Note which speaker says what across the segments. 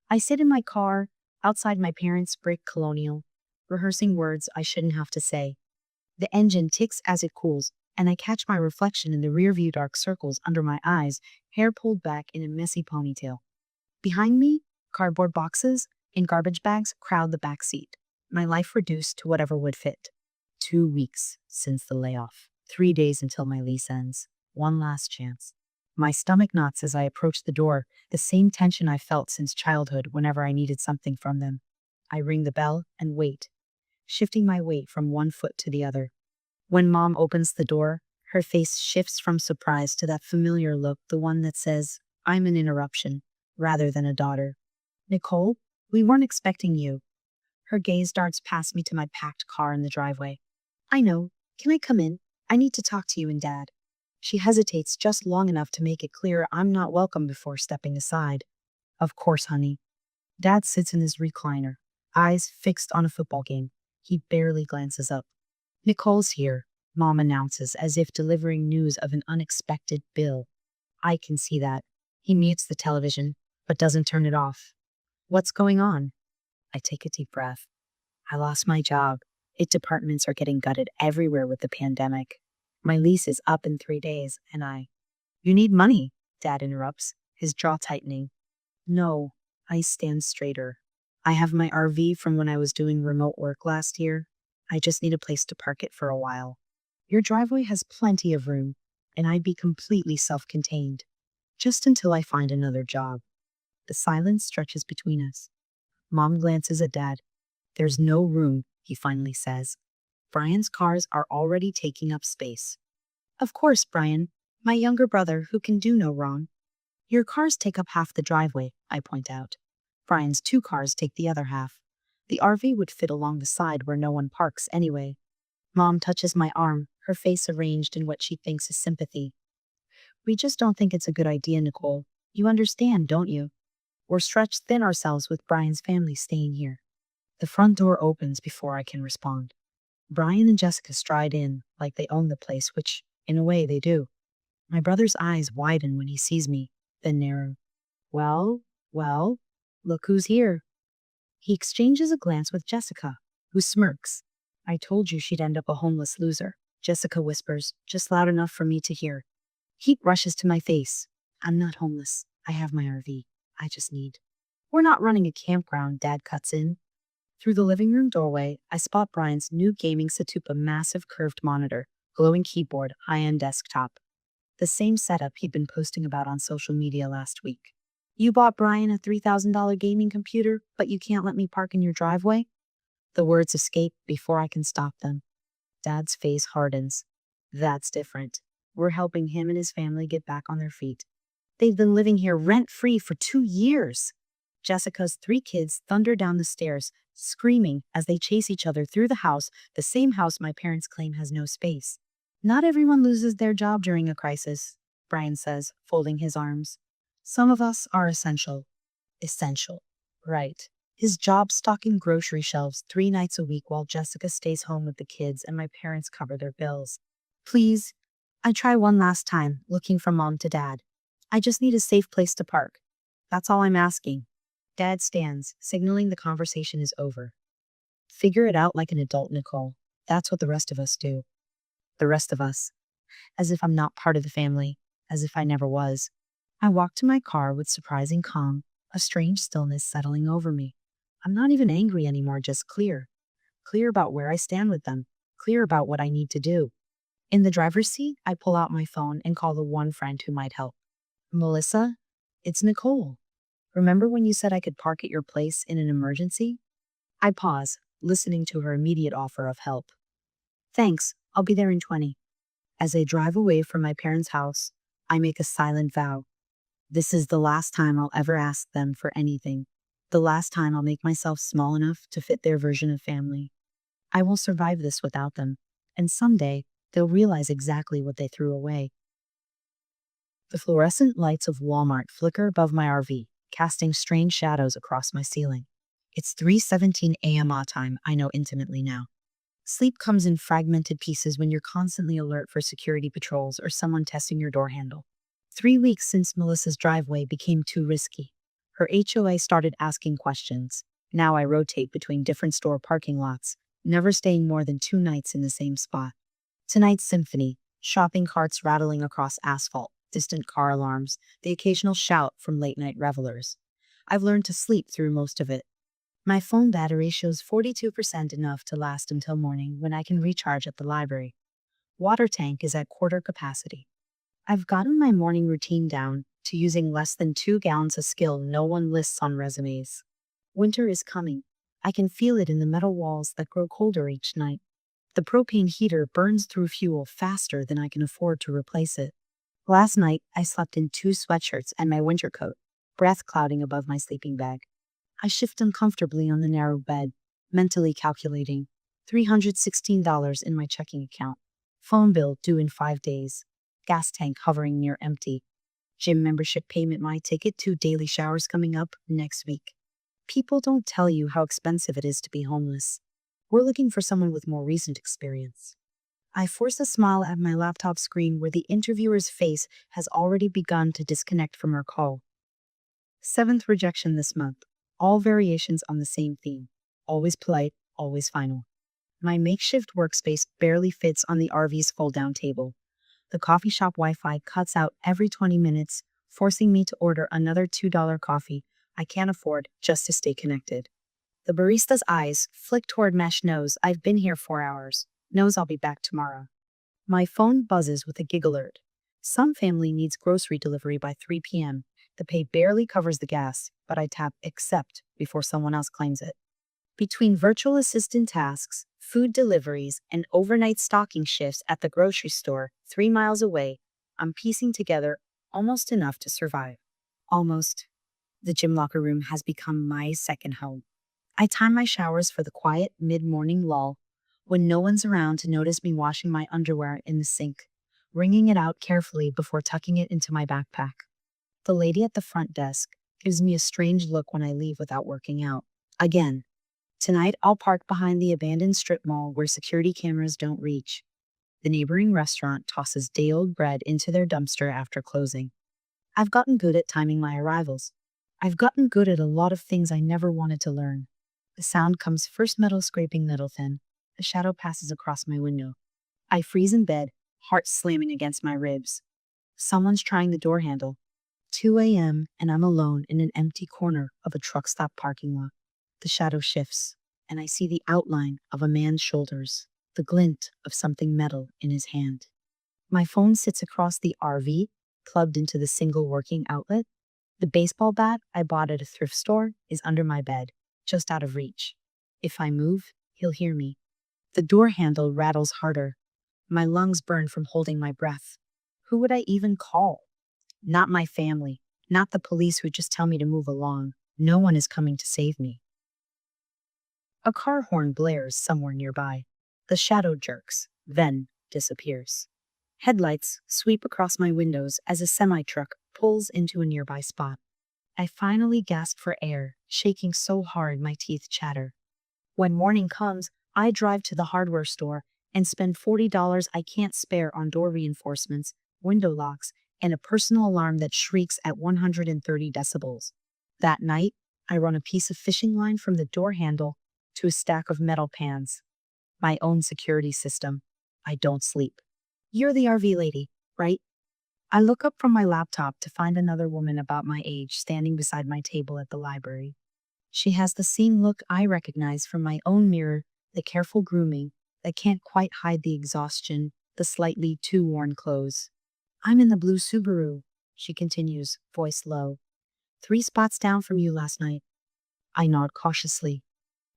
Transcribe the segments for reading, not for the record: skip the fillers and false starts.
Speaker 1: I sit in my car outside my parents' brick colonial, rehearsing words I shouldn't have to say. The engine ticks as it cools, and I catch my reflection in the rearview dark circles under my eyes, hair pulled back in a messy ponytail. Behind me, cardboard boxes and garbage bags crowd the back seat, my life reduced to whatever would fit. 2 weeks since the layoff, 3 days until my lease ends. One last chance. My stomach knots as I approach the door, the same tension I felt since childhood whenever I needed something from them. I ring the bell and wait, shifting my weight from one foot to the other. When Mom opens the door, her face shifts from surprise to that familiar look, the one that says, I'm an interruption, rather than a daughter. Nicole, we weren't expecting you. Her gaze darts past me to my packed car in the driveway. I know. Can I come in? I need to talk to you and Dad. She hesitates just long enough to make it clear I'm not welcome before stepping aside. Of course, honey. Dad sits in his recliner, eyes fixed on a football game. He barely glances up. Nicole's here, Mom announces as if delivering news of an unexpected bill. I can see that. He mutes the television, but doesn't turn it off. What's going on? I take a deep breath. I lost my job. Departments are getting gutted everywhere with the pandemic. My lease is up in 3 days, and You need money, Dad interrupts, his jaw tightening. No, I stand straighter. I have my RV from when I was doing remote work last year. I just need a place to park it for a while. Your driveway has plenty of room, and I'd be completely self-contained. Just until I find another job. The silence stretches between us. Mom glances at Dad. There's no room, he finally says. Brian's cars are already taking up space. Of course, Brian, my younger brother who can do no wrong. Your cars take up half the driveway, I point out. Brian's 2 cars take the other half. The RV would fit along the side where no one parks anyway. Mom touches my arm, her face arranged in what she thinks is sympathy. We just don't think it's a good idea, Nicole. You understand, don't you? We're stretched thin ourselves with Brian's family staying here. The front door opens before I can respond. Brian and Jessica stride in like they own the place, which, in a way, they do. My brother's eyes widen when he sees me, then narrow. Well, look who's here. He exchanges a glance with Jessica, who smirks. I told you she'd end up a homeless loser, Jessica whispers, just loud enough for me to hear. Heat rushes to my face. I'm not homeless. I have my RV. I just need. We're not running a campground, Dad cuts in. Through the living room doorway, I spot Brian's new gaming setup, a massive curved monitor, glowing keyboard, high-end desktop. The same setup he'd been posting about on social media last week. You bought Brian a $3,000 gaming computer, but you can't let me park in your driveway? The words escape before I can stop them. Dad's face hardens. That's different. We're helping him and his family get back on their feet. They've been living here rent-free for 2 years. Jessica's 3 kids thunder down the stairs, screaming as they chase each other through the house, the same house my parents claim has no space. Not everyone loses their job during a crisis, Brian says, folding his arms. Some of us are essential. Essential. Right. His job stocking grocery shelves 3 nights a week while Jessica stays home with the kids and my parents cover their bills. Please, I try one last time, looking from Mom to Dad. I just need a safe place to park. That's all I'm asking. Dad stands, signaling the conversation is over. Figure it out like an adult, Nicole. That's what the rest of us do. The rest of us. As if I'm not part of the family. As if I never was. I walk to my car with surprising calm, a strange stillness settling over me. I'm not even angry anymore, just clear. Clear about where I stand with them. Clear about what I need to do. In the driver's seat, I pull out my phone and call the one friend who might help. Melissa, it's Nicole. Remember when you said I could park at your place in an emergency? I pause, listening to her immediate offer of help. Thanks, I'll be there in 20. As I drive away from my parents' house, I make a silent vow. This is the last time I'll ever ask them for anything. The last time I'll make myself small enough to fit their version of family. I will survive this without them, and someday they'll realize exactly what they threw away. The fluorescent lights of Walmart flicker above my RV, casting strange shadows across my ceiling. It's 3:17 a.m. our time, I know intimately now. Sleep comes in fragmented pieces when you're constantly alert for security patrols or someone testing your door handle. 3 weeks since Melissa's driveway became too risky. Her HOA started asking questions. Now I rotate between different store parking lots, never staying more than 2 nights in the same spot. Tonight's symphony, shopping carts rattling across asphalt, distant car alarms, the occasional shout from late-night revelers. I've learned to sleep through most of it. My phone battery shows 42%, enough to last until morning when I can recharge at the library. Water tank is at quarter capacity. I've gotten my morning routine down to using less than 2 gallons, a skill no one lists on resumes. Winter is coming. I can feel it in the metal walls that grow colder each night. The propane heater burns through fuel faster than I can afford to replace it. Last night, I slept in 2 sweatshirts and my winter coat, breath clouding above my sleeping bag. I shift uncomfortably on the narrow bed, mentally calculating $316 in my checking account, phone bill due in 5 days, gas tank hovering near empty, gym membership payment, my ticket to daily showers coming up next week. People don't tell you how expensive it is to be homeless. We're looking for someone with more recent experience. I force a smile at my laptop screen where the interviewer's face has already begun to disconnect from her call. 7th rejection this month. All variations on the same theme. Always polite, always final. My makeshift workspace barely fits on the RV's fold-down table. The coffee shop Wi-Fi cuts out every 20 minutes, forcing me to order another $2 coffee I can't afford just to stay connected. The barista's eyes flick toward Mesh. Knows I've been here 4 hours. Knows I'll be back tomorrow. My phone buzzes with a gig alert. Some family needs grocery delivery by 3 p.m. The pay barely covers the gas, but I tap accept before someone else claims it. Between virtual assistant tasks, food deliveries, and overnight stocking shifts at the grocery store 3 miles away, I'm piecing together almost enough to survive. Almost. The gym locker room has become my second home. I time my showers for the quiet mid-morning lull, when no one's around to notice me washing my underwear in the sink, wringing it out carefully before tucking it into my backpack. The lady at the front desk gives me a strange look when I leave without working out. Again. Tonight, I'll park behind the abandoned strip mall where security cameras don't reach. The neighboring restaurant tosses day-old bread into their dumpster after closing. I've gotten good at timing my arrivals. I've gotten good at a lot of things I never wanted to learn. The sound comes first, metal scraping metal thin. A shadow passes across my window. I freeze in bed, heart slamming against my ribs. Someone's trying the door handle. 2 a.m. and I'm alone in an empty corner of a truck stop parking lot. The shadow shifts, and I see the outline of a man's shoulders, the glint of something metal in his hand. My phone sits across the RV, plugged into the single working outlet. The baseball bat I bought at a thrift store is under my bed, just out of reach. If I move, he'll hear me. The door handle rattles harder. My lungs burn from holding my breath. Who would I even call? Not my family, not the police who just tell me to move along. No one is coming to save me. A car horn blares somewhere nearby. The shadow jerks, then disappears. Headlights sweep across my windows as a semi-truck pulls into a nearby spot. I finally gasp for air, shaking so hard my teeth chatter. When morning comes, I drive to the hardware store and spend $40 I can't spare on door reinforcements, window locks, and a personal alarm that shrieks at 130 decibels. That night, I run a piece of fishing line from the door handle to a stack of metal pans. My own security system. I don't sleep. You're the RV lady, right? I look up from my laptop to find another woman about my age standing beside my table at the library. She has the same look I recognize from my own mirror, the careful grooming that can't quite hide the exhaustion, the slightly too worn clothes. I'm in the blue Subaru, she continues, voice low. 3 spots down from you last night. I nod cautiously.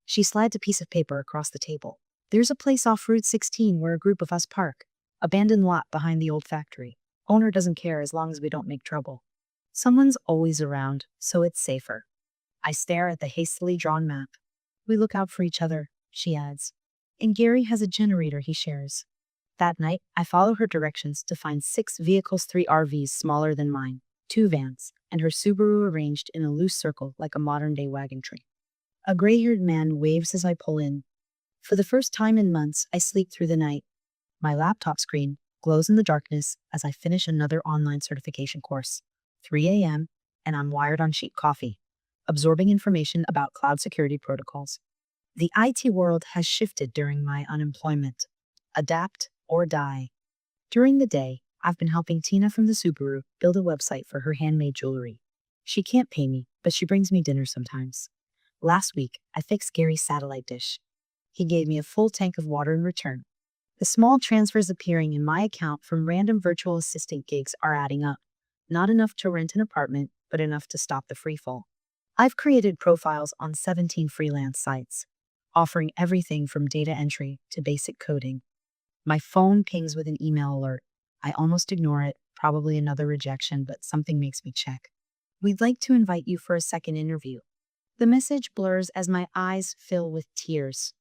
Speaker 1: She slides a piece of paper across the table. There's a place off Route 16 where a group of us park. Abandoned lot behind the old factory. Owner doesn't care as long as we don't make trouble. Someone's always around, so it's safer. I stare at the hastily drawn map. We look out for each other, she adds. And Gary has a generator he shares. That night, I follow her directions to find 6 vehicles, 3 RVs smaller than mine, 2 vans, and her Subaru arranged in a loose circle like a modern-day wagon train. A gray-haired man waves as I pull in. For the first time in months, I sleep through the night. My laptop screen glows in the darkness as I finish another online certification course. 3 a.m., and I'm wired on cheap coffee. absorbing information about cloud security protocols. The IT world has shifted during my unemployment. Adapt or die. During the day, I've been helping Tina from the Subaru build a website for her handmade jewelry. She can't pay me, but she brings me dinner sometimes. Last week, I fixed Gary's satellite dish. He gave me a full tank of water in return. The small transfers appearing in my account from random virtual assistant gigs are adding up. Not enough to rent an apartment, but enough to stop the freefall. I've created profiles on 17 freelance sites, offering everything from data entry to basic coding. My phone pings with an email alert. I almost ignore it, probably another rejection, but something makes me check. We'd like to invite you for a second interview. The message blurs as my eyes fill with tears.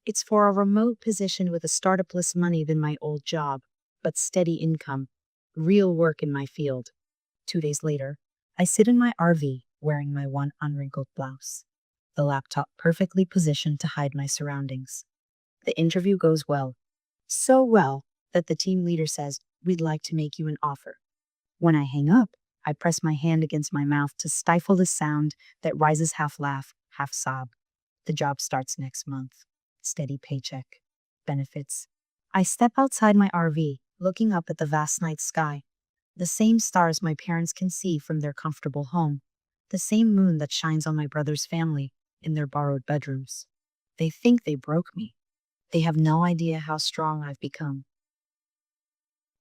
Speaker 1: It's for a remote position with a startup less money than my old job, but steady income, real work in my field. 2 days later, I sit in my RV wearing my one unwrinkled blouse, the laptop perfectly positioned to hide my surroundings. The interview goes well. So well that the team leader says, "We'd like to make you an offer." When I hang up, I press my hand against my mouth to stifle the sound that rises half laugh, half sob. The job starts next month. Steady paycheck. Benefits. I step outside my RV, looking up at the vast night sky. The same stars my parents can see from their comfortable home. The same moon that shines on my brother's family in their borrowed bedrooms. They think they broke me. They have no idea how strong I've become.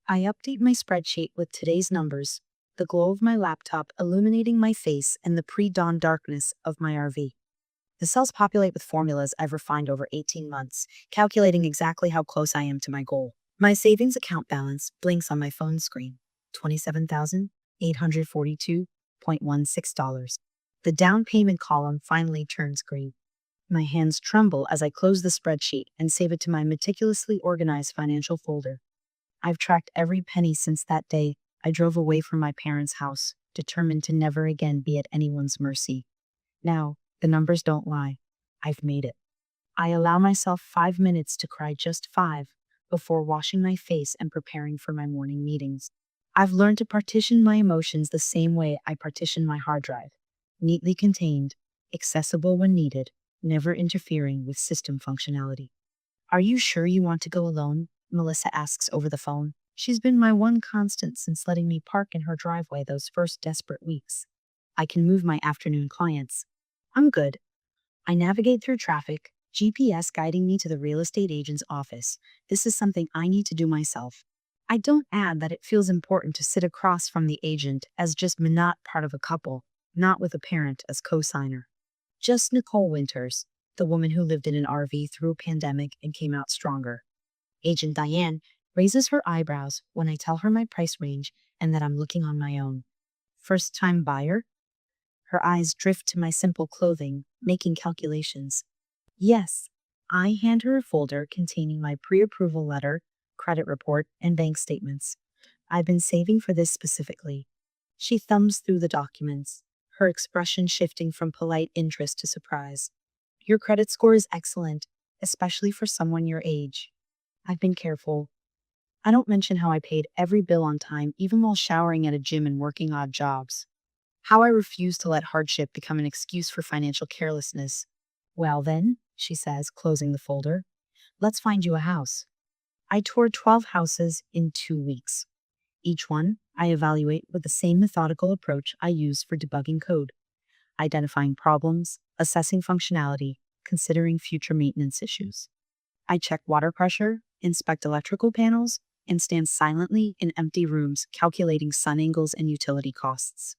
Speaker 1: I update my spreadsheet with today's numbers, the glow of my laptop illuminating my face and the pre-dawn darkness of my RV. The cells populate with formulas I've refined over 18 months, calculating exactly how close I am to my goal. My savings account balance blinks on my phone screen, $27,842.16. The down payment column finally turns green. My hands tremble as I close the spreadsheet and save it to my meticulously organized financial folder. I've tracked every penny since that day I drove away from my parents' house, determined to never again be at anyone's mercy. Now, the numbers don't lie. I've made it. I allow myself 5 minutes to cry, just 5, before washing my face and preparing for my morning meetings. I've learned to partition my emotions the same way I partition my hard drive. Neatly contained, accessible when needed, never interfering with system functionality. "Are you sure you want to go alone?" Melissa asks over the phone. She's been my one constant since letting me park in her driveway those first desperate weeks. I can move my afternoon clients. I'm good. I navigate through traffic, GPS guiding me to the real estate agent's office. This is something I need to do myself. I don't add that it feels important to sit across from the agent as just not part of a couple, not with a parent as co-signer. Just Nicole Winters, the woman who lived in an RV through a pandemic and came out stronger. Agent Diane raises her eyebrows when I tell her my price range and that I'm looking on my own. First-time buyer? Her eyes drift to my simple clothing, making calculations. Yes, I hand her a folder containing my pre-approval letter, credit report, and bank statements. I've been saving for this specifically. She thumbs through the documents, her expression shifting from polite interest to surprise. Your credit score is excellent, especially for someone your age. I've been careful. I don't mention how I paid every bill on time, even while showering at a gym and working odd jobs. How I refuse to let hardship become an excuse for financial carelessness. Well then, she says, closing the folder, let's find you a house. I toured 12 houses in 2 weeks. Each one I evaluate with the same methodical approach I use for debugging code, identifying problems, assessing functionality, considering future maintenance issues. I check water pressure, inspect electrical panels, and stand silently in empty rooms calculating sun angles and utility costs.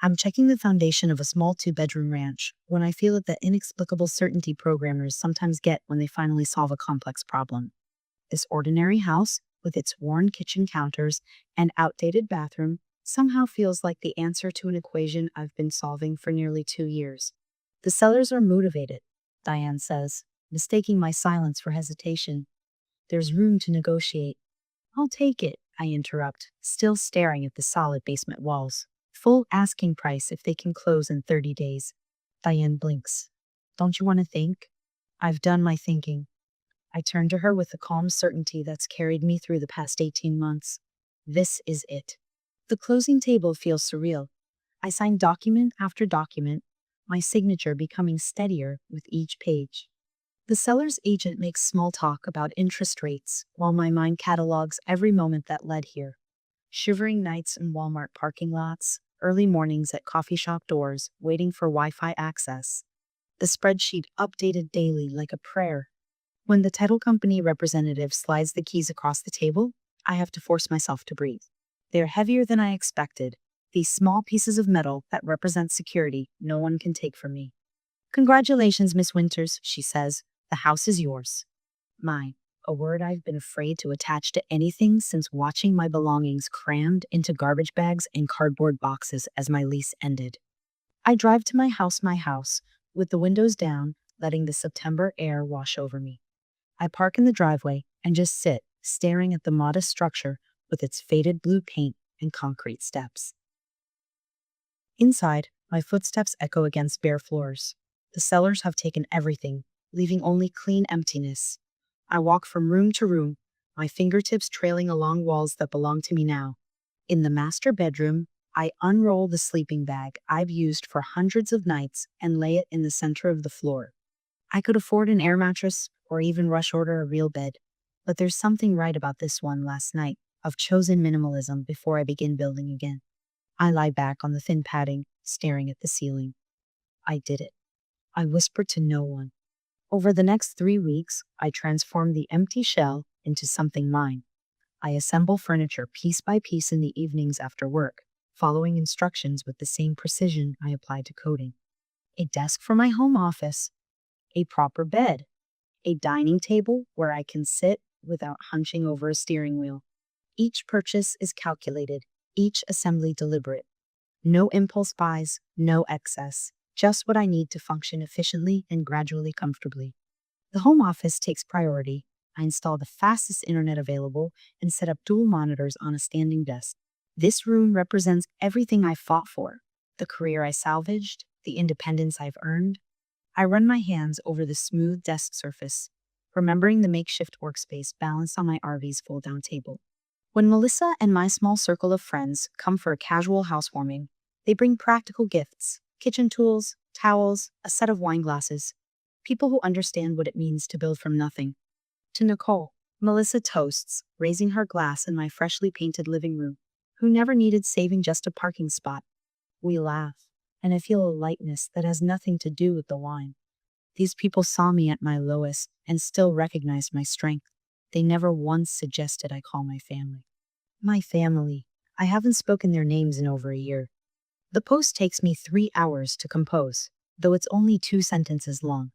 Speaker 1: I'm checking the foundation of a small 2-bedroom ranch when I feel at the inexplicable certainty programmers sometimes get when they finally solve a complex problem. This ordinary house, with its worn kitchen counters and outdated bathroom, somehow feels like the answer to an equation I've been solving for nearly 2 years. The sellers are motivated, Diane says, mistaking my silence for hesitation. There's room to negotiate. I'll take it, I interrupt, still staring at the solid basement walls. Full asking price if they can close in 30 days. Diane blinks. Don't you want to think? I've done my thinking. I turn to her with the calm certainty that's carried me through the past 18 months. This is it. The closing table feels surreal. I sign document after document, my signature becoming steadier with each page. The seller's agent makes small talk about interest rates, while my mind catalogs every moment that led here. Shivering nights in Walmart parking lots, early mornings at coffee shop doors, waiting for Wi-Fi access. The spreadsheet updated daily like a prayer. When the title company representative slides the keys across the table, I have to force myself to breathe. They're heavier than I expected, these small pieces of metal that represent security no one can take from me. Congratulations, Miss Winters, she says. The house is yours. Mine, a word I've been afraid to attach to anything since watching my belongings crammed into garbage bags and cardboard boxes as my lease ended. I drive to my house, with the windows down, letting the September air wash over me. I park in the driveway and just sit, staring at the modest structure with its faded blue paint and concrete steps. Inside, my footsteps echo against bare floors. The sellers have taken everything, leaving only clean emptiness. I walk from room to room, my fingertips trailing along walls that belong to me now. In the master bedroom, I unroll the sleeping bag I've used for hundreds of nights and lay it in the center of the floor. I could afford an air mattress or even rush order a real bed, but there's something right about this one last night of chosen minimalism before I begin building again. I lie back on the thin padding, staring at the ceiling. I did it. I whispered to no one. Over the next 3 weeks, I transform the empty shell into something mine. I assemble furniture piece by piece in the evenings after work, following instructions with the same precision I applied to coding. A desk for my home office, a proper bed, a dining table where I can sit without hunching over a steering wheel. Each purchase is calculated, each assembly deliberate. No impulse buys, no excess, just what I need to function efficiently and gradually comfortably. The home office takes priority. I install the fastest internet available and set up dual monitors on a standing desk. This room represents everything I fought for, the career I salvaged, the independence I've earned. I run my hands over the smooth desk surface, remembering the makeshift workspace balanced on my RV's fold-down table. When Melissa and my small circle of friends come for a casual housewarming, they bring practical gifts, kitchen tools, towels, a set of wine glasses, people who understand what it means to build from nothing. To Nicole, Melissa toasts, raising her glass in my freshly painted living room, who never needed saving just a parking spot. We laugh, and I feel a lightness that has nothing to do with the wine. These people saw me at my lowest and still recognized my strength. They never once suggested I call my family. My family. I haven't spoken their names in over a year. The post takes me 3 hours to compose, though it's only 2 sentences long.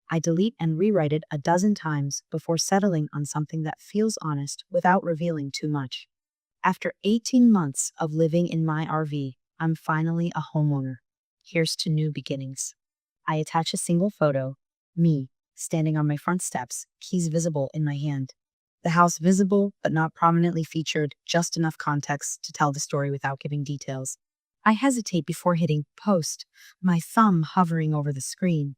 Speaker 1: I delete and rewrite it a dozen times before settling on something that feels honest without revealing too much. After 18 months of living in my RV, I'm finally a homeowner. Here's to new beginnings. I attach a single photo, me, standing on my front steps, keys visible in my hand. The house visible, but not prominently featured, just enough context to tell the story without giving details. I hesitate before hitting post, my thumb hovering over the screen.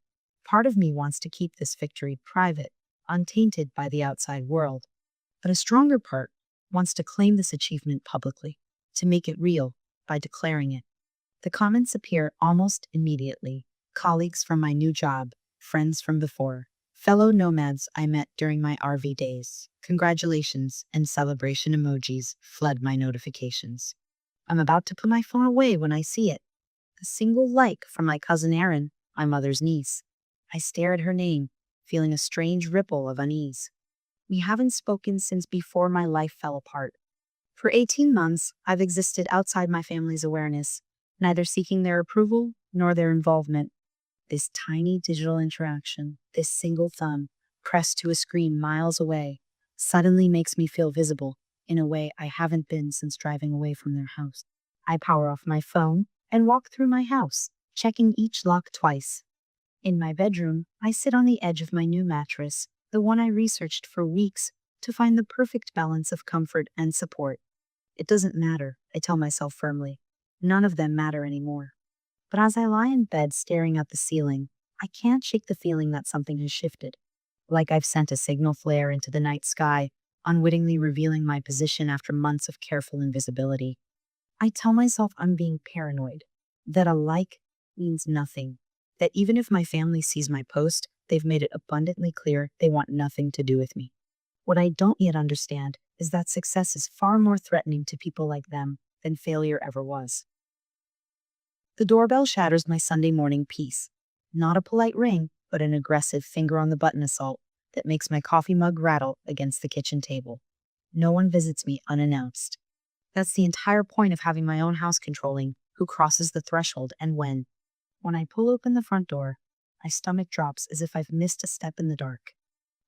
Speaker 1: Part of me wants to keep this victory private, untainted by the outside world. But a stronger part wants to claim this achievement publicly, to make it real by declaring it. The comments appear almost immediately. Colleagues from my new job, friends from before, fellow nomads I met during my RV days. Congratulations and celebration emojis flood my notifications. I'm about to put my phone away when I see it. A single like from my cousin Erin, my mother's niece. I stare at her name, feeling a strange ripple of unease. We haven't spoken since before my life fell apart. For 18 months, I've existed outside my family's awareness, neither seeking their approval nor their involvement. This tiny digital interaction, this single thumb, pressed to a screen miles away, suddenly makes me feel visible in a way I haven't been since driving away from their house. I power off my phone and walk through my house, checking each lock twice. In my bedroom, I sit on the edge of my new mattress, the one I researched for weeks to find the perfect balance of comfort and support. It doesn't matter, I tell myself firmly. None of them matter anymore. But as I lie in bed staring at the ceiling, I can't shake the feeling that something has shifted. Like I've sent a signal flare into the night sky, unwittingly revealing my position after months of careful invisibility. I tell myself I'm being paranoid, that a like means nothing, that even if my family sees my post, they've made it abundantly clear they want nothing to do with me. What I don't yet understand is that success is far more threatening to people like them than failure ever was. The doorbell shatters my Sunday morning peace. Not a polite ring, but an aggressive finger on the button assault that makes my coffee mug rattle against the kitchen table. No one visits me unannounced. That's the entire point of having my own house controlling who crosses the threshold and when. When I pull open the front door, my stomach drops as if I've missed a step in the dark.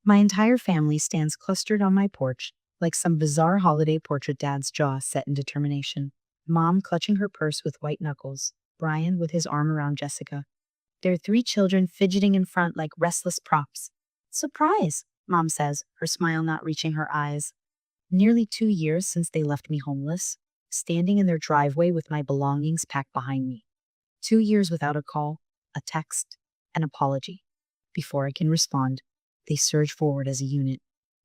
Speaker 1: My entire family stands clustered on my porch, like some bizarre holiday portrait. Dad's jaw set in determination. Mom clutching her purse with white knuckles. Brian with his arm around Jessica. Their 3 children fidgeting in front like restless props. Surprise, Mom says, her smile not reaching her eyes. Nearly 2 years since they left me homeless, standing in their driveway with my belongings packed behind me. 2 years without a call, a text, an apology. Before I can respond, they surge forward as a unit.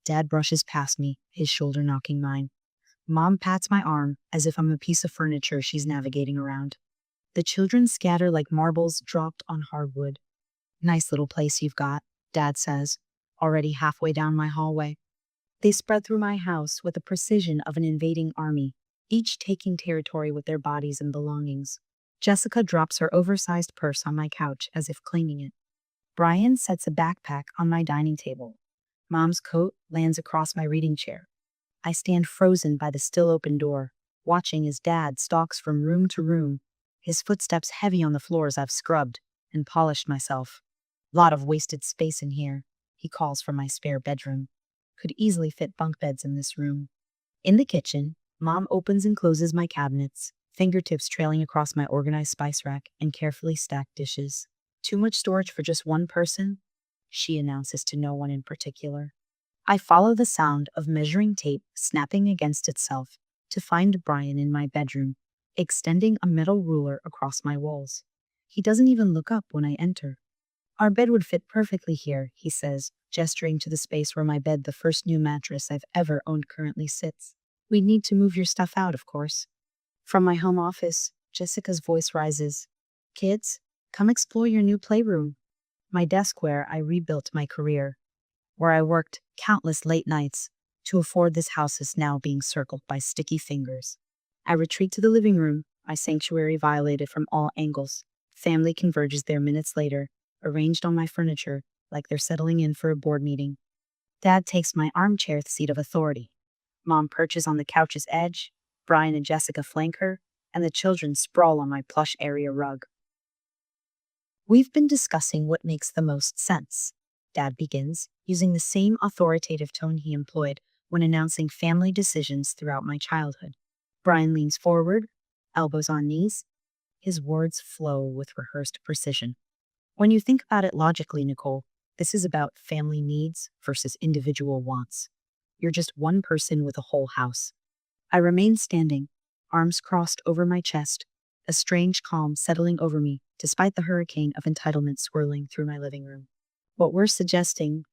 Speaker 1: Dad brushes past me, his shoulder knocking mine. Mom pats my arm as if I'm a piece of furniture she's navigating around. The children scatter like marbles dropped on hardwood. Nice little place you've got, Dad says, already halfway down my hallway. They spread through my house with the precision of an invading army, each taking territory with their bodies and belongings. Jessica drops her oversized purse on my couch as if claiming it. Brian sets a backpack on my dining table. Mom's coat lands across my reading chair. I stand frozen by the still open door, watching as Dad stalks from room to room, his footsteps heavy on the floors I've scrubbed and polished myself. Lot of wasted space in here, he calls from my spare bedroom. Could easily fit bunk beds in this room. In the kitchen, Mom opens and closes my cabinets, fingertips trailing across my organized spice rack and carefully stacked dishes. Too much storage for just one person? She announces to no one in particular. I follow the sound of measuring tape snapping against itself to find Brian in my bedroom, extending a metal ruler across my walls. He doesn't even look up when I enter. Our bed would fit perfectly here, he says, gesturing to the space where my bed, the first new mattress I've ever owned, currently sits. We'd need to move your stuff out, of course. From my home office, Jessica's voice rises. Kids, come explore your new playroom. My desk where I rebuilt my career, where I worked countless late nights to afford this house is now being circled by sticky fingers. I retreat to the living room, my sanctuary violated from all angles. Family converges there minutes later, arranged on my furniture like they're settling in for a board meeting. Dad takes my armchair seat of authority. Mom perches on the couch's edge, Brian and Jessica flank her, and the children sprawl on my plush area rug. We've been discussing what makes the most sense, Dad begins, using the same authoritative tone he employed when announcing family decisions throughout my childhood. Brian leans forward, elbows on knees. His words flow with rehearsed precision. When you think about it logically, Nicole, this is about family needs versus individual wants. You're just one person with a whole house. I remain standing, arms crossed over my chest, a strange calm settling over me despite the hurricane of entitlement swirling through my living room. What we're suggesting,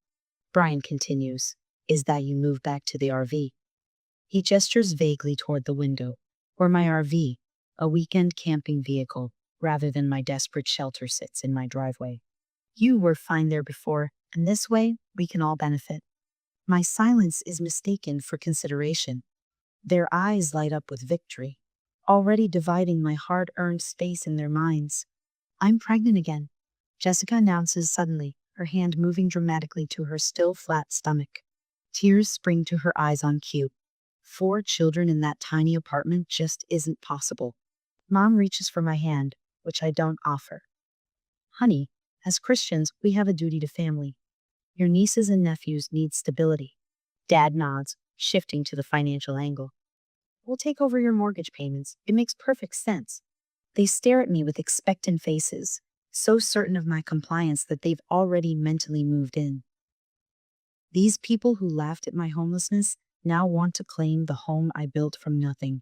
Speaker 1: Brian continues, is that you move back to the RV. He gestures vaguely toward the window, where my RV, a weekend camping vehicle, rather than my desperate shelter, sits in my driveway. You were fine there before, and this way we can all benefit. My silence is mistaken for consideration. Their eyes light up with victory, already dividing my hard-earned space in their minds. I'm pregnant again, Jessica announces suddenly, her hand moving dramatically to her still flat stomach. Tears spring to her eyes on cue. 4 children in that tiny apartment just isn't possible. Mom reaches for my hand, which I don't offer. Honey, as Christians, we have a duty to family. Your nieces and nephews need stability. Dad nods, shifting to the financial angle. We'll take over your mortgage payments. It makes perfect sense. They stare at me with expectant faces, so certain of my compliance that they've already mentally moved in. These people who laughed at my homelessness now want to claim the home I built from nothing.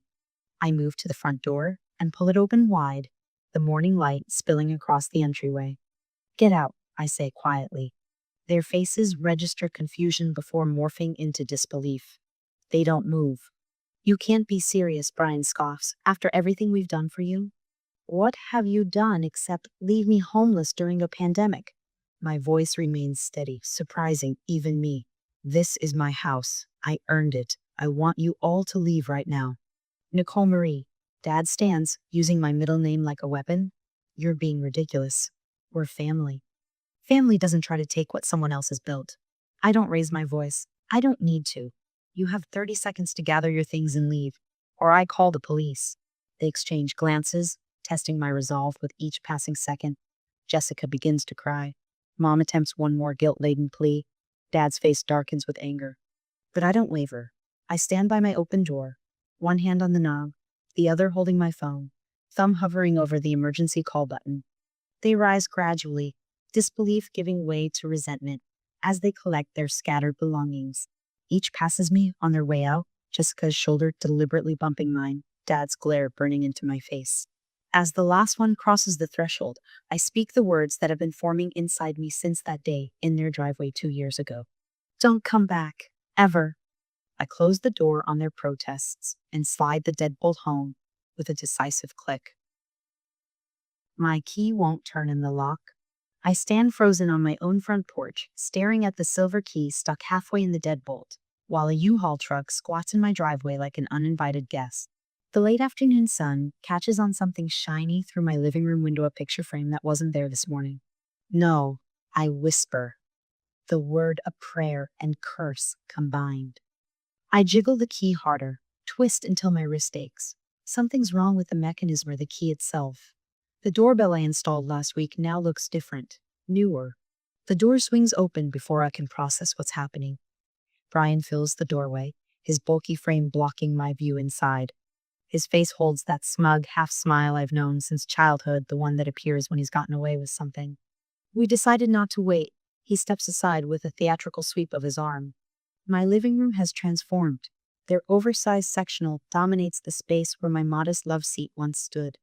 Speaker 1: I move to the front door and pull it open wide, the morning light spilling across the entryway. Get out, I say quietly. Their faces register confusion before morphing into disbelief. They don't move. You can't be serious, Brian scoffs, after everything we've done for you. What have you done except leave me homeless during a pandemic? My voice remains steady, surprising even me. This is my house. I earned it. I want you all to leave right now. Nicole Marie. Dad stands, using my middle name like a weapon. You're being ridiculous. We're family. Family doesn't try to take what someone else has built. I don't raise my voice. I don't need to. You have 30 seconds to gather your things and leave, or I call the police. They exchange glances, testing my resolve with each passing second. Jessica begins to cry. Mom attempts one more guilt-laden plea. Dad's face darkens with anger. But I don't waver. I stand by my open door, one hand on the knob, the other holding my phone, thumb hovering over the emergency call button. They rise gradually, disbelief giving way to resentment as they collect their scattered belongings. Each passes me on their way out, Jessica's shoulder deliberately bumping mine, Dad's glare burning into my face. As the last one crosses the threshold, I speak the words that have been forming inside me since that day in their driveway 2 years ago. Don't come back. Ever. I close the door on their protests and slide the deadbolt home with a decisive click. My key won't turn in the lock. I stand frozen on my own front porch, staring at the silver key stuck halfway in the deadbolt, while a U-Haul truck squats in my driveway like an uninvited guest. The late afternoon sun catches on something shiny through my living room window, a picture frame that wasn't there this morning. No, I whisper. The word a prayer and curse combined. I jiggle the key harder, twist until my wrist aches. Something's wrong with the mechanism or the key itself. The doorbell I installed last week now looks different, newer. The door swings open before I can process what's happening. Brian fills the doorway, his bulky frame blocking my view inside. His face holds that smug half-smile I've known since childhood, the one that appears when he's gotten away with something. We decided not to wait. He steps aside with a theatrical sweep of his arm. My living room has transformed. Their oversized sectional dominates the space where my modest love seat once stood.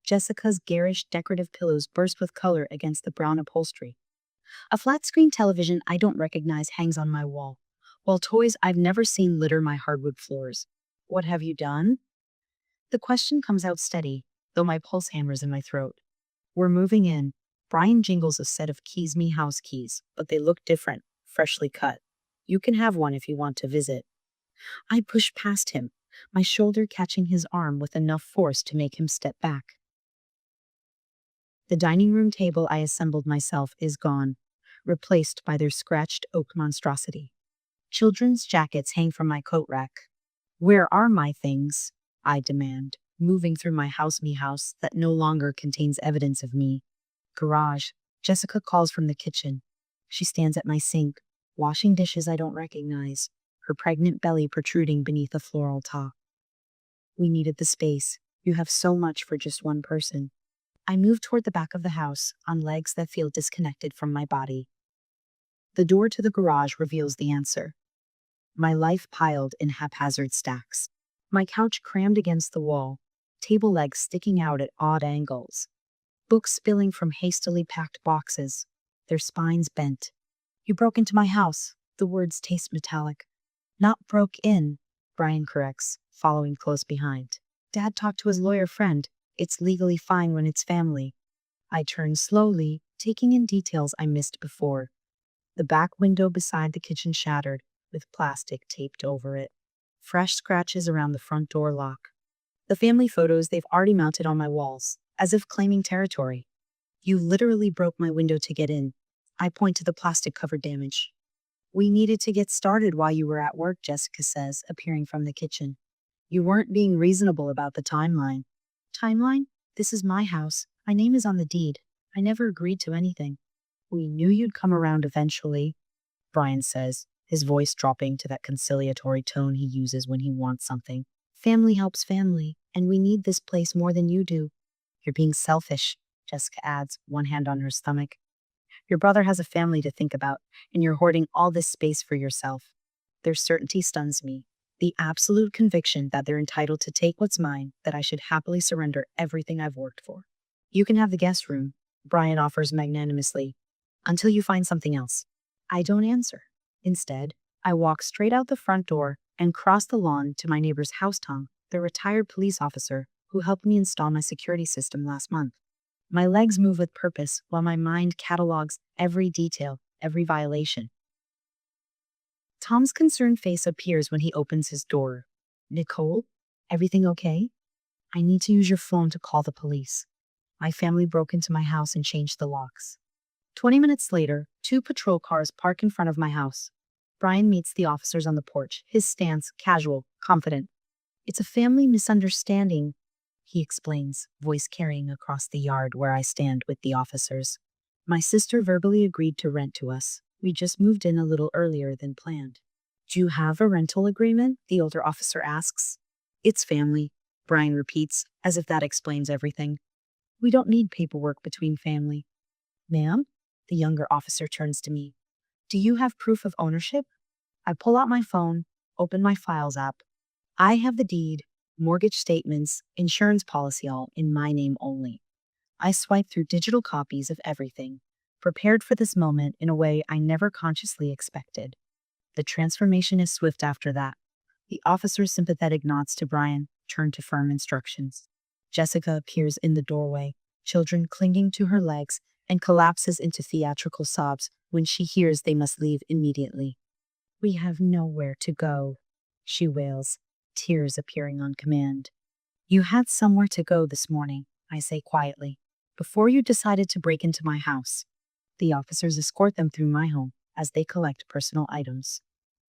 Speaker 1: Jessica's garish decorative pillows burst with color against the brown upholstery. A flat-screen television I don't recognize hangs on my wall, while toys I've never seen litter my hardwood floors. What have you done? The question comes out steady, though my pulse hammers in my throat. We're moving in. Brian jingles a set of Keys Me house keys, but they look different, freshly cut. You can have one if you want to visit. I push past him, my shoulder catching his arm with enough force to make him step back. The dining room table I assembled myself is gone, replaced by their scratched oak monstrosity. Children's jackets hang from my coat rack. Where are my things? I demand, moving through my house-me house that no longer contains evidence of me. Garage. Jessica calls from the kitchen. She stands at my sink, washing dishes I don't recognize, her pregnant belly protruding beneath a floral top. We needed the space. You have so much for just one person. I move toward the back of the house, on legs that feel disconnected from my body. The door to the garage reveals the answer. My life piled in haphazard stacks. My couch crammed against the wall, table legs sticking out at odd angles. Books spilling from hastily packed boxes, their spines bent. You broke into my house. The words taste metallic. Not broke in, Brian corrects, following close behind. Dad talked to his lawyer friend. It's legally fine when it's family. I turn slowly, taking in details I missed before. The back window beside the kitchen shattered, with plastic taped over it. Fresh scratches around the front door lock. The family photos they've already mounted on my walls, as if claiming territory. You literally broke my window to get in. I point to the plastic-covered damage. We needed to get started while you were at work, Jessica says, appearing from the kitchen. You weren't being reasonable about the timeline. Timeline? This is my house. My name is on the deed. I never agreed to anything. We knew you'd come around eventually, Brian says, his voice dropping to that conciliatory tone he uses when he wants something. Family helps family, and we need this place more than you do. You're being selfish, Jessica adds, one hand on her stomach. Your brother has a family to think about, and you're hoarding all this space for yourself. Their certainty stuns me. The absolute conviction that they're entitled to take what's mine, that I should happily surrender everything I've worked for. You can have the guest room, Brian offers magnanimously, until you find something else. I don't answer. Instead, I walk straight out the front door and cross the lawn to my neighbor's house tongue, the retired police officer, who helped me install my security system last month. My legs move with purpose while my mind catalogs every detail, every violation. Tom's concerned face appears when he opens his door. Nicole, everything okay? I need to use your phone to call the police. My family broke into my house and changed the locks. 20 minutes later, 2 patrol cars park in front of my house. Brian meets the officers on the porch, his stance casual, confident. It's a family misunderstanding, he explains, voice carrying across the yard where I stand with the officers. My sister verbally agreed to rent to us. We just moved in a little earlier than planned. Do you have a rental agreement? The older officer asks. It's family, Brian repeats, as if that explains everything. We don't need paperwork between family. Ma'am? The younger officer turns to me. Do you have proof of ownership? I pull out my phone, open my files app. I have the deed, mortgage statements, insurance policy all in my name only. I swipe through digital copies of everything, prepared for this moment in a way I never consciously expected. The transformation is swift after that. The officer's sympathetic nods to Brian turn to firm instructions. Jessica appears in the doorway, children clinging to her legs, and collapses into theatrical sobs when she hears they must leave immediately. We have nowhere to go, she wails, tears appearing on command. You had somewhere to go this morning, I say quietly, before you decided to break into my house. The officers escort them through my home as they collect personal items.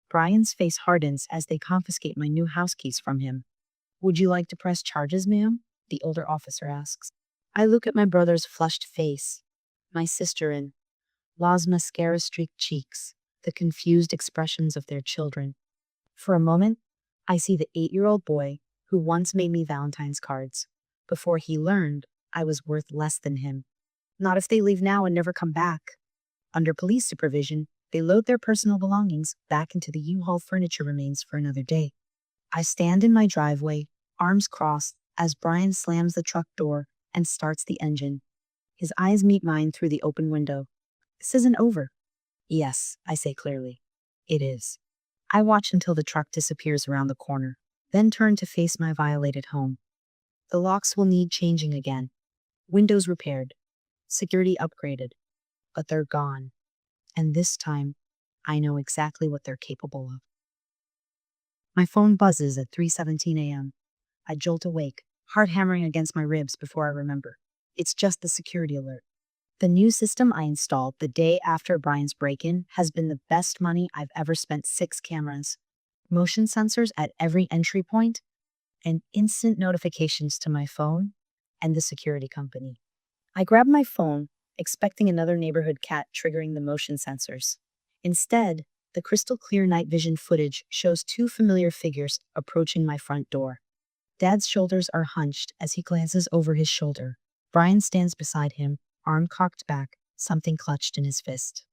Speaker 1: Brian's face hardens as they confiscate my new house keys from him. Would you like to press charges, ma'am? The older officer asks. I look at my brother's flushed face, my sister in law's mascara-streaked cheeks, the confused expressions of their children. For a moment, I see the 8-year-old boy who once made me Valentine's cards, before he learned I was worth less than him. Not if they leave now and never come back. Under police supervision, they load their personal belongings back into the U-Haul furniture remains for another day. I stand in my driveway, arms crossed, as Brian slams the truck door and starts the engine. His eyes meet mine through the open window. This isn't over. Yes, I say clearly. It is. I watch until the truck disappears around the corner, then turn to face my violated home. The locks will need changing again. Windows repaired. Security upgraded. But they're gone. And this time, I know exactly what they're capable of. My phone buzzes at 3:17 a.m. I jolt awake, heart hammering against my ribs before I remember. It's just the security alert. The new system I installed the day after Brian's break-in has been the best money I've ever spent. 6 cameras, motion sensors at every entry point, and instant notifications to my phone and the security company. I grab my phone, expecting another neighborhood cat triggering the motion sensors. Instead, the crystal clear night vision footage shows 2 familiar figures approaching my front door. Dad's shoulders are hunched as he glances over his shoulder. Brian stands beside him, arm cocked back, something clutched in his fist.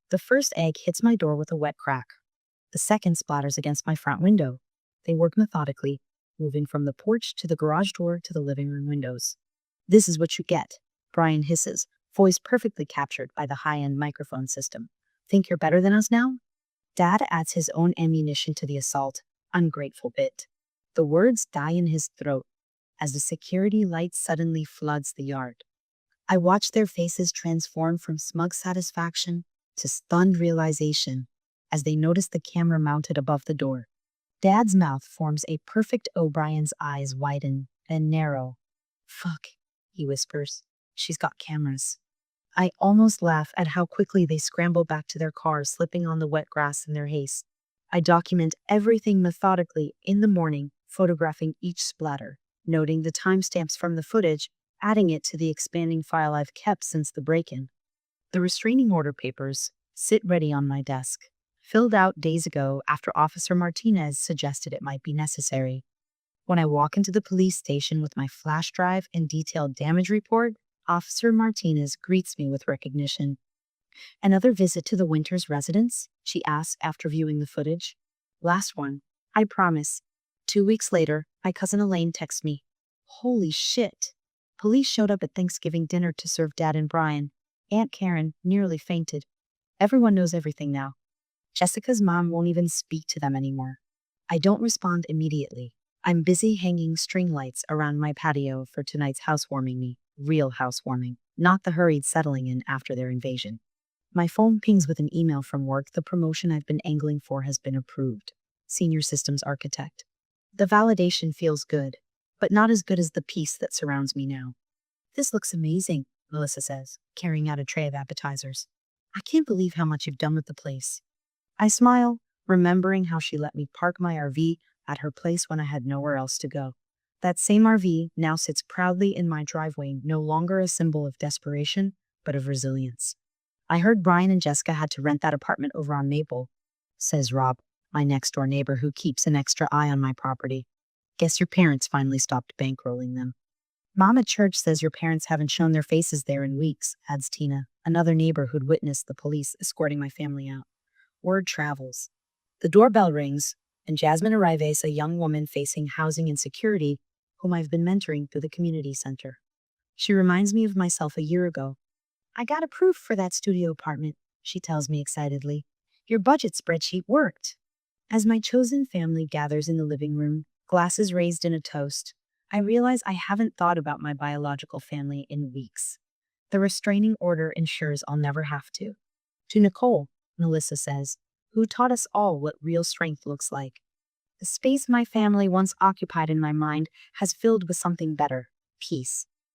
Speaker 1: The first egg hits my door with a wet crack. The second splatters against my front window. They work methodically, moving from the porch to the garage door to the living room windows. This is what you get, Brian hisses, voice perfectly captured by the high-end microphone system. Think you're better than us now? Dad adds his own ammunition to the assault. Ungrateful bit. The words die in his throat as the security light suddenly floods the yard. I watch their faces transform from smug satisfaction to stunned realization as they notice the camera mounted above the door. Dad's mouth forms a perfect O. Brian's eyes widen, then narrow. Fuck, he whispers. She's got cameras. I almost laugh at how quickly they scramble back to their car, slipping on the wet grass in their haste. I document everything methodically in the morning, photographing each splatter, noting the timestamps from the footage, adding it to the expanding file I've kept since the break-in. The restraining order papers sit ready on my desk, filled out days ago after Officer Martinez suggested it might be necessary. When I walk into the police station with my flash drive and detailed damage report, Officer Martinez greets me with recognition. Another visit to the Winters residence? She asks after viewing the footage. Last one, I promise. 2 weeks later, my cousin Elaine texts me. Holy shit. Police showed up at Thanksgiving dinner to serve Dad and Brian. Aunt Karen nearly fainted. Everyone knows everything now. Jessica's mom won't even speak to them anymore. I don't respond immediately. I'm busy hanging string lights around my patio for tonight's housewarming me. Real housewarming, not the hurried settling in after their invasion. My phone pings with an email from work. The promotion I've been angling for has been approved. Senior Systems Architect. The validation feels good, but not as good as the peace that surrounds me now. This looks amazing, Melissa says, carrying out a tray of appetizers. I can't believe how much you've done with the place. I smile, remembering how she let me park my RV at her place when I had nowhere else to go. That same RV now sits proudly in my driveway, no longer a symbol of desperation, but of resilience. I heard Brian and Jessica had to rent that apartment over on Maple, says Rob, my next door neighbor who keeps an extra eye on my property. Guess your parents finally stopped bankrolling them. Mom at church says your parents haven't shown their faces there in weeks, adds Tina, another neighbor who'd witnessed the police escorting my family out. Word travels. The doorbell rings, and Jasmine Arrives, a young woman facing housing insecurity, whom I've been mentoring through the community center. She reminds me of myself a year ago. I got approved for that studio apartment, she tells me excitedly. Your budget spreadsheet worked. As my chosen family gathers in the living room, glasses raised in a toast, I realize I haven't thought about my biological family in weeks. The restraining order ensures I'll never have to. To Nicole, Melissa says, who taught us all what real strength looks like. The space my family once occupied in my mind has filled with something better, peace.